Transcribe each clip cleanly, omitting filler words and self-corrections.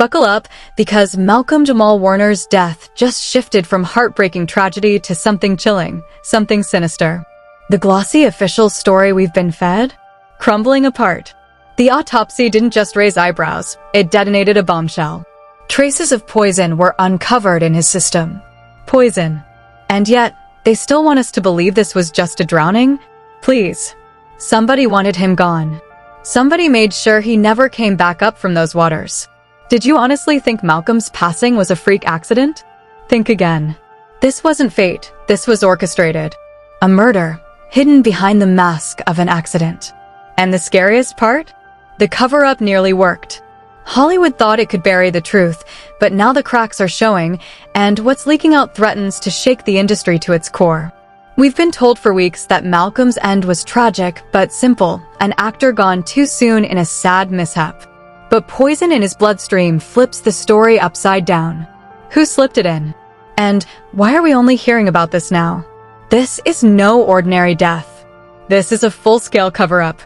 Buckle up, because Malcolm Jamal Warner's death just shifted from heartbreaking tragedy to something chilling, something sinister. The glossy official story we've been fed? Crumbling apart. The autopsy didn't just raise eyebrows, it detonated a bombshell. Traces of poison were uncovered in his system. Poison. And yet, they still want us to believe this was just a drowning? Please. Somebody wanted him gone. Somebody made sure he never came back up from those waters. Did you honestly think Malcolm's passing was a freak accident? Think again. This wasn't fate, this was orchestrated. A murder, hidden behind the mask of an accident. And the scariest part? The cover-up nearly worked. Hollywood thought it could bury the truth, but now the cracks are showing, and what's leaking out threatens to shake the industry to its core. We've been told for weeks that Malcolm's end was tragic but simple, an actor gone too soon in a sad mishap. But poison in his bloodstream flips the story upside down. Who slipped it in? And why are we only hearing about this now? This is no ordinary death. This is a full-scale cover-up.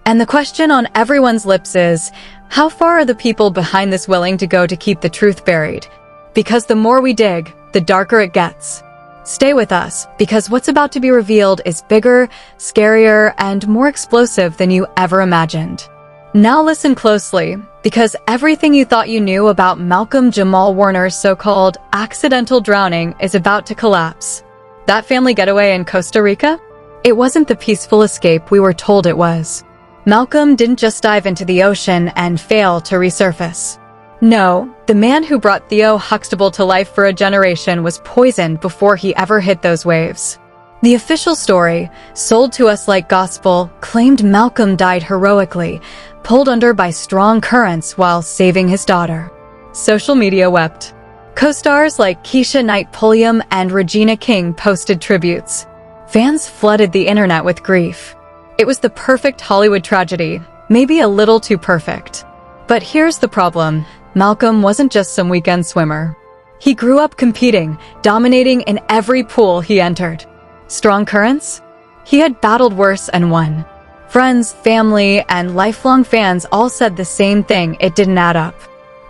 And the question on everyone's lips is, how far are the people behind this willing to go to keep the truth buried? Because the more we dig, the darker it gets. Stay with us, because what's about to be revealed is bigger, scarier, and more explosive than you ever imagined. Now listen closely, because everything you thought you knew about Malcolm Jamal Warner's so-called accidental drowning is about to collapse. That family getaway in Costa Rica? It wasn't the peaceful escape we were told it was. Malcolm didn't just dive into the ocean and fail to resurface. No, the man who brought Theo Huxtable to life for a generation was poisoned before he ever hit those waves. The official story, sold to us like gospel, claimed Malcolm died heroically, pulled under by strong currents while saving his daughter. Social media wept. Co-stars like Keisha Knight Pulliam and Regina King posted tributes. Fans flooded the internet with grief. It was the perfect Hollywood tragedy, maybe a little too perfect. But here's the problem. Malcolm wasn't just some weekend swimmer. He grew up competing, dominating in every pool he entered. Strong currents? He had battled worse and won. Friends, family, and lifelong fans all said the same thing: it didn't add up.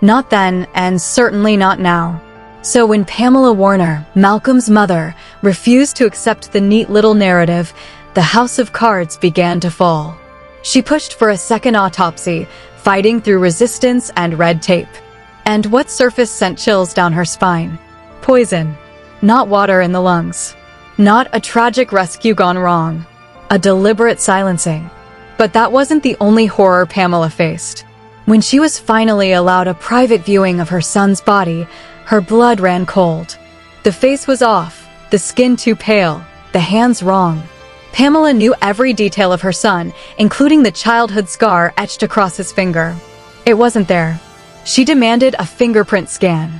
Not then, and certainly not now. So when Pamela Warner, Malcolm's mother, refused to accept the neat little narrative, the house of cards began to fall. She pushed for a second autopsy, fighting through resistance and red tape. And what surfaced sent chills down her spine? Poison. Not water in the lungs. Not a tragic rescue gone wrong. A deliberate silencing. But that wasn't the only horror Pamela faced. When she was finally allowed a private viewing of her son's body, her blood ran cold. The face was off, the skin too pale, the hands wrong. Pamela knew every detail of her son, including the childhood scar etched across his finger. It wasn't there. She demanded a fingerprint scan.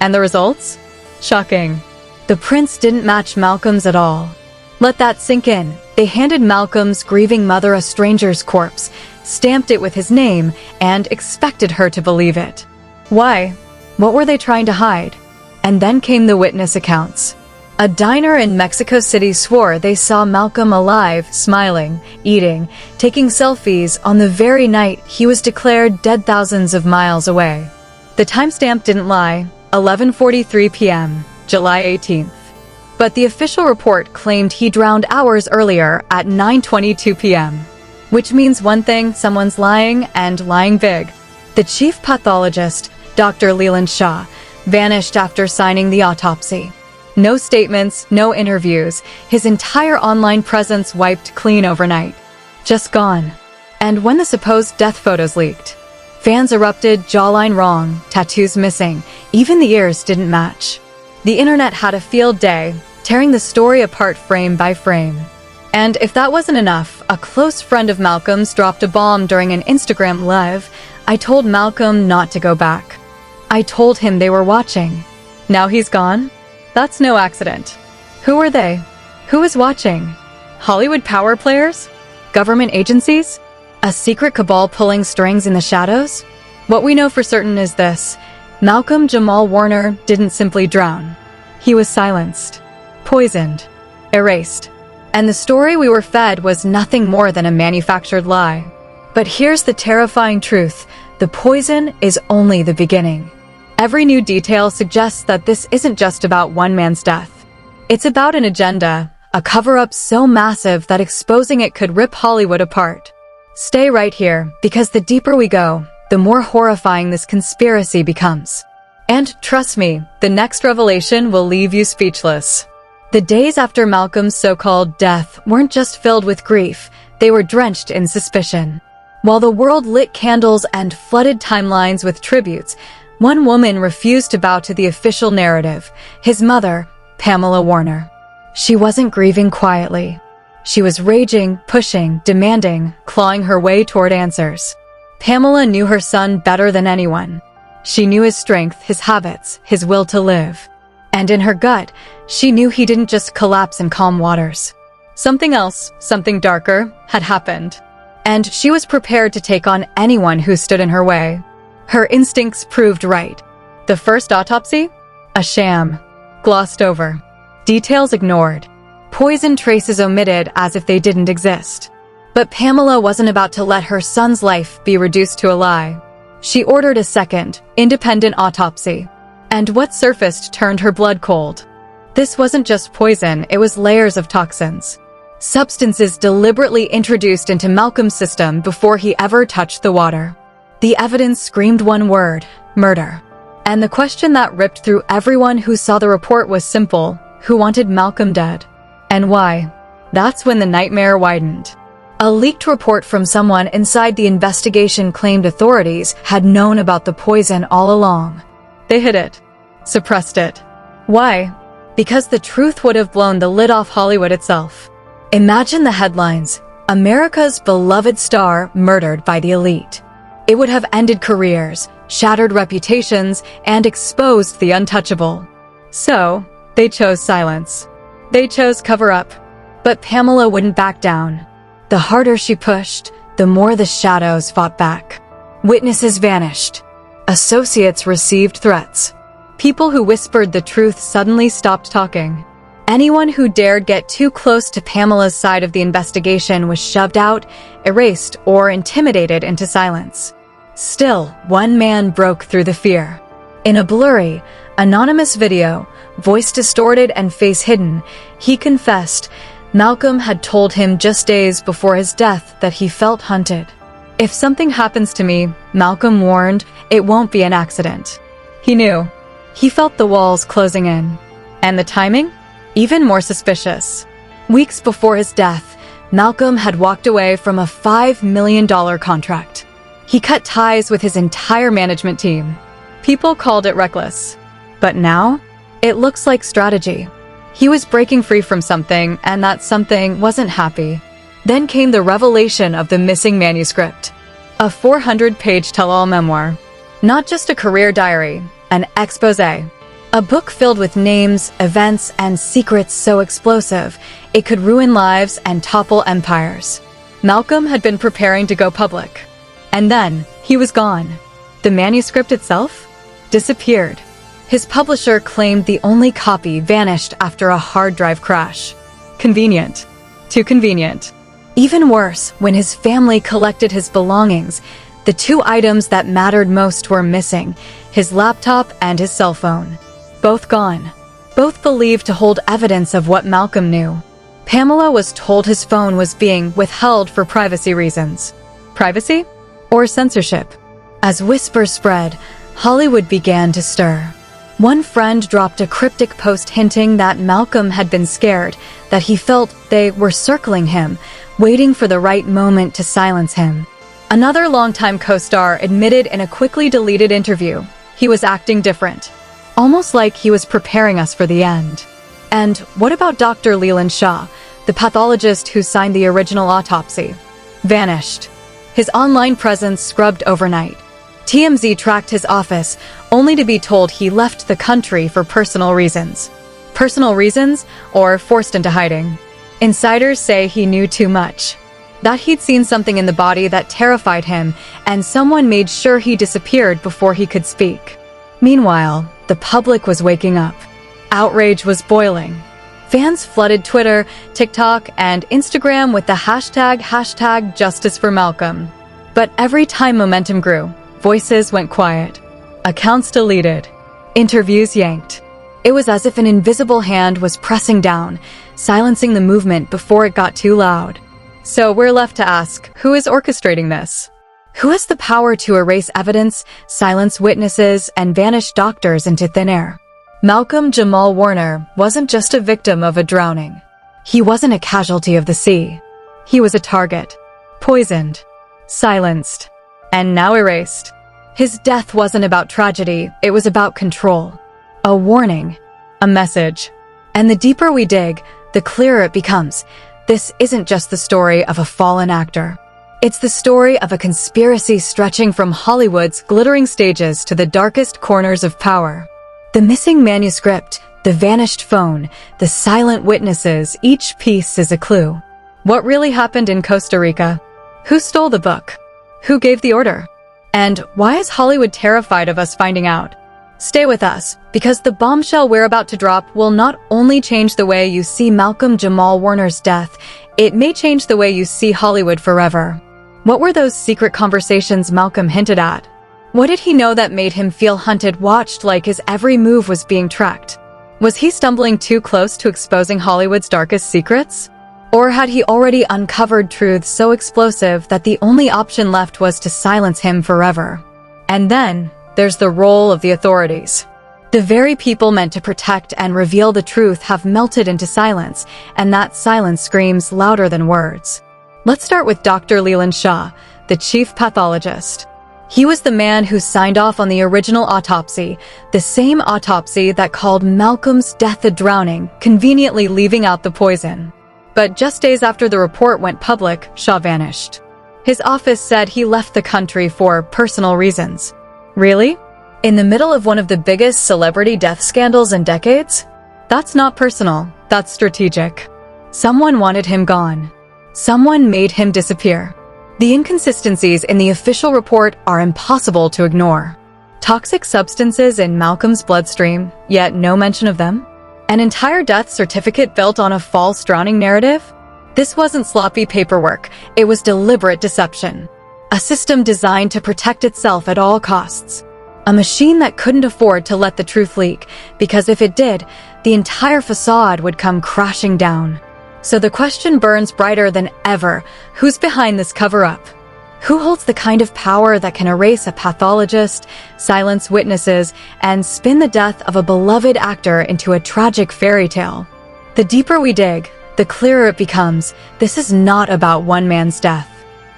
And the results? Shocking. The prints didn't match Malcolm's at all. Let that sink in. They handed Malcolm's grieving mother a stranger's corpse, stamped it with his name, and expected her to believe it. Why? What were they trying to hide? And then came the witness accounts. A diner in Mexico City swore they saw Malcolm alive, smiling, eating, taking selfies on the very night he was declared dead thousands of miles away. The timestamp didn't lie, 11:43 p.m., July 18th. But the official report claimed he drowned hours earlier at 9:22 p.m. Which means one thing: someone's lying, and lying big. The chief pathologist, Dr. Leland Shaw, vanished after signing the autopsy. No statements, no interviews, his entire online presence wiped clean overnight. Just gone. And when the supposed death photos leaked, fans erupted: jawline wrong, tattoos missing, even the ears didn't match. The internet had a field day, tearing the story apart frame by frame. And if that wasn't enough, a close friend of Malcolm's dropped a bomb during an Instagram live. I told Malcolm not to go back. I told him they were watching. Now he's gone? That's no accident. Who were they? Who was watching? Hollywood power players? Government agencies? A secret cabal pulling strings in the shadows? What we know for certain is this: Malcolm Jamal Warner didn't simply drown. He was silenced, poisoned, erased. And the story we were fed was nothing more than a manufactured lie. But here's the terrifying truth: the poison is only the beginning. Every new detail suggests that this isn't just about one man's death. It's about an agenda, a cover-up so massive that exposing it could rip Hollywood apart. Stay right here, because the deeper we go, the more horrifying this conspiracy becomes. And trust me, the next revelation will leave you speechless. The days after Malcolm's so-called death weren't just filled with grief, they were drenched in suspicion. While the world lit candles and flooded timelines with tributes, one woman refused to bow to the official narrative, his mother, Pamela Warner. She wasn't grieving quietly. She was raging, pushing, demanding, clawing her way toward answers. Pamela knew her son better than anyone. She knew his strength, his habits, his will to live. And in her gut, she knew he didn't just collapse in calm waters. Something else, something darker, had happened. And she was prepared to take on anyone who stood in her way. Her instincts proved right. The first autopsy? A sham. Glossed over. Details ignored. Poison traces omitted as if they didn't exist. But Pamela wasn't about to let her son's life be reduced to a lie. She ordered a second, independent autopsy. And what surfaced turned her blood cold. This wasn't just poison, it was layers of toxins. Substances deliberately introduced into Malcolm's system before he ever touched the water. The evidence screamed one word: murder. And the question that ripped through everyone who saw the report was simple: who wanted Malcolm dead? And why? That's when the nightmare widened. A leaked report from someone inside the investigation claimed authorities had known about the poison all along. They hid it. Suppressed it. Why? Because the truth would have blown the lid off Hollywood itself. Imagine the headlines: America's beloved star murdered by the elite. It would have ended careers, shattered reputations, and exposed the untouchable. So, they chose silence. They chose cover-up. But Pamela wouldn't back down. The harder she pushed, the more the shadows fought back. Witnesses vanished. Associates received threats. People who whispered the truth suddenly stopped talking. Anyone who dared get too close to Pamela's side of the investigation was shoved out, erased, or intimidated into silence. Still, one man broke through the fear. In a blurry, anonymous video, voice distorted and face hidden, he confessed Malcolm had told him just days before his death that he felt hunted. If something happens to me, Malcolm warned, it won't be an accident. He knew. He felt the walls closing in. And the timing? Even more suspicious. Weeks before his death, Malcolm had walked away from a $5 million contract. He cut ties with his entire management team. People called it reckless. But now, it looks like strategy. He was breaking free from something, and that something wasn't happy. Then came the revelation of the missing manuscript. A 400-page tell-all memoir. Not just a career diary, an exposé. A book filled with names, events, and secrets so explosive, it could ruin lives and topple empires. Malcolm had been preparing to go public. And then, he was gone. The manuscript itself? Disappeared. His publisher claimed the only copy vanished after a hard drive crash. Convenient. Too convenient. Even worse, when his family collected his belongings, the two items that mattered most were missing: his laptop and his cell phone. Both gone. Both believed to hold evidence of what Malcolm knew. Pamela was told his phone was being withheld for privacy reasons. Privacy? Or censorship? As whispers spread, Hollywood began to stir. One friend dropped a cryptic post hinting that Malcolm had been scared, that he felt they were circling him, waiting for the right moment to silence him. Another longtime co-star admitted in a quickly deleted interview he was acting different, almost like he was preparing us for the end. And what about Dr. Leland Shaw, the pathologist who signed the original autopsy? Vanished. His online presence scrubbed overnight. TMZ tracked his office, only to be told he left the country for personal reasons. Personal reasons, or forced into hiding. Insiders say he knew too much. That he'd seen something in the body that terrified him, and someone made sure he disappeared before he could speak. Meanwhile, the public was waking up. Outrage was boiling. Fans flooded Twitter, TikTok, and Instagram with the hashtag #JusticeForMalcolm. But every time momentum grew, Voices went quiet. Accounts deleted. Interviews yanked. It was as if an invisible hand was pressing down, silencing the movement before it got too loud. So we're left to ask, who is orchestrating this? Who has the power to erase evidence, silence witnesses, and vanish doctors into thin air? Malcolm Jamal Warner wasn't just a victim of a drowning. He wasn't a casualty of the sea. He was a target. Poisoned. Silenced. And now erased. His death wasn't about tragedy, it was about control. A warning. A message. And the deeper we dig, the clearer it becomes. This isn't just the story of a fallen actor. It's the story of a conspiracy stretching from Hollywood's glittering stages to the darkest corners of power. The missing manuscript, the vanished phone, the silent witnesses, each piece is a clue. What really happened in Costa Rica? Who stole the book? Who gave the order? And why is Hollywood terrified of us finding out? Stay with us, because the bombshell we're about to drop will not only change the way you see Malcolm Jamal Warner's death, it may change the way you see Hollywood forever. What were those secret conversations Malcolm hinted at? What did he know that made him feel hunted, watched like his every move was being tracked? Was he stumbling too close to exposing Hollywood's darkest secrets? Or had he already uncovered truths so explosive that the only option left was to silence him forever? And then, there's the role of the authorities. The very people meant to protect and reveal the truth have melted into silence, and that silence screams louder than words. Let's start with Dr. Leland Shaw, the chief pathologist. He was the man who signed off on the original autopsy, the same autopsy that called Malcolm's death a drowning, conveniently leaving out the poison. But just days after the report went public, Shaw vanished. His office said he left the country for personal reasons. Really? In the middle of one of the biggest celebrity death scandals in decades? That's not personal, that's strategic. Someone wanted him gone. Someone made him disappear. The inconsistencies in the official report are impossible to ignore. Toxic substances in Malcolm's bloodstream, yet no mention of them? An entire death certificate built on a false drowning narrative? This wasn't sloppy paperwork, it was deliberate deception. A system designed to protect itself at all costs. A machine that couldn't afford to let the truth leak, because if it did, the entire facade would come crashing down. So the question burns brighter than ever, who's behind this cover-up? Who holds the kind of power that can erase a pathologist, silence witnesses, and spin the death of a beloved actor into a tragic fairy tale? The deeper we dig, the clearer it becomes, this is not about one man's death.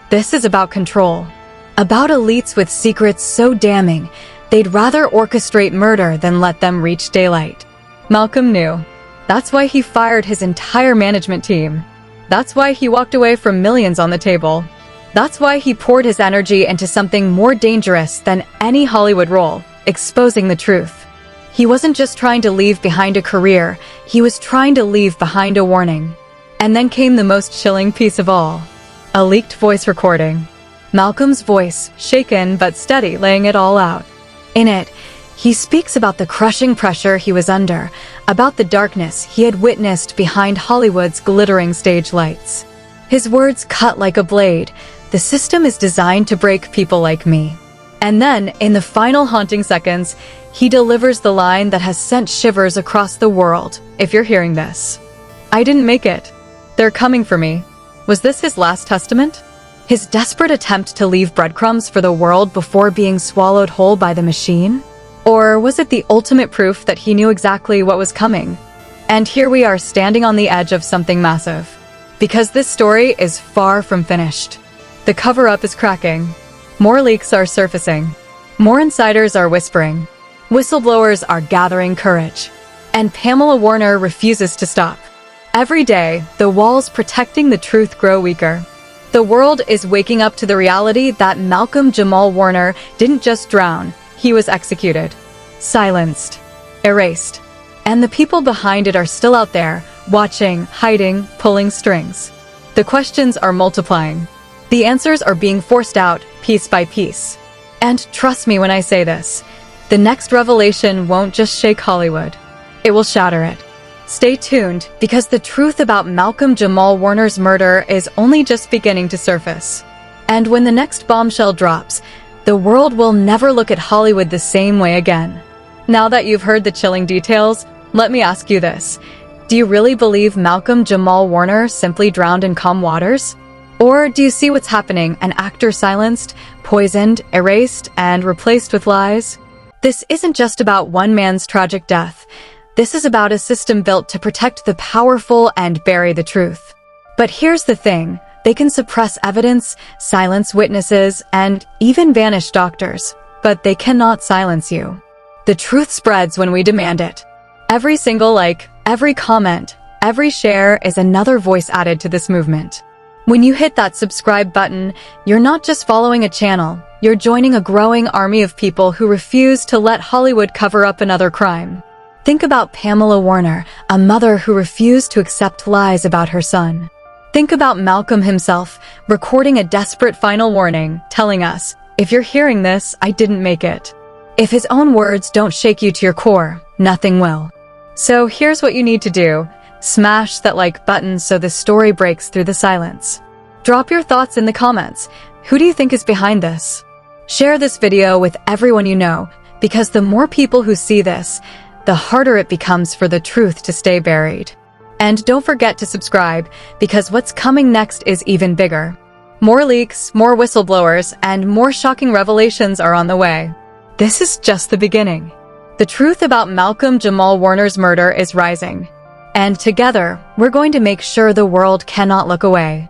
This is about control. About elites with secrets so damning, they'd rather orchestrate murder than let them reach daylight. Malcolm knew. That's why he fired his entire management team. That's why he walked away from millions on the table. That's why he poured his energy into something more dangerous than any Hollywood role, exposing the truth. He wasn't just trying to leave behind a career, he was trying to leave behind a warning. And then came the most chilling piece of all. A leaked voice recording. Malcolm's voice, shaken but steady, laying it all out. In it, he speaks about the crushing pressure he was under, about the darkness he had witnessed behind Hollywood's glittering stage lights. His words cut like a blade. The system is designed to break people like me. And then, in the final haunting seconds, he delivers the line that has sent shivers across the world. If you're hearing this, I didn't make it. They're coming for me. Was this his last testament? His desperate attempt to leave breadcrumbs for the world before being swallowed whole by the machine? Or was it the ultimate proof that he knew exactly what was coming? And here we are standing on the edge of something massive. Because this story is far from finished. The cover-up is cracking. More leaks are surfacing. More insiders are whispering. Whistleblowers are gathering courage. And Pamela Warner refuses to stop. Every day, the walls protecting the truth grow weaker. The world is waking up to the reality that Malcolm Jamal Warner didn't just drown, he was executed. Silenced. Erased. And the people behind it are still out there, watching, hiding, pulling strings. The questions are multiplying. The answers are being forced out, piece by piece. And trust me when I say this, the next revelation won't just shake Hollywood. It will shatter it. Stay tuned, because the truth about Malcolm Jamal Warner's murder is only just beginning to surface. And when the next bombshell drops, The world will never look at Hollywood the same way again. Now that you've heard the chilling details, let me ask you this. Do you really believe Malcolm Jamal Warner simply drowned in calm waters? Or do you see what's happening, an actor silenced, poisoned, erased, and replaced with lies? This isn't just about one man's tragic death. This is about a system built to protect the powerful and bury the truth. But here's the thing. They can suppress evidence, silence witnesses, and even banish doctors. But they cannot silence you. The truth spreads when we demand it. Every single like, every comment, every share is another voice added to this movement. When you hit that subscribe button, you're not just following a channel, you're joining a growing army of people who refuse to let Hollywood cover up another crime. Think about Pamela Warner, a mother who refused to accept lies about her son. Think about Malcolm himself, recording a desperate final warning, telling us, if you're hearing this, I didn't make it. If his own words don't shake you to your core, nothing will. So here's what you need to do. Smash that like button so the story breaks through the silence. Drop your thoughts in the comments. Who do you think is behind this? Share this video with everyone you know, because the more people who see this, the harder it becomes for the truth to stay buried. And don't forget to subscribe, because what's coming next is even bigger. More leaks, more whistleblowers, and more shocking revelations are on the way. This is just the beginning. The truth about Malcolm Jamal Warner's murder is rising. And together, we're going to make sure the world cannot look away.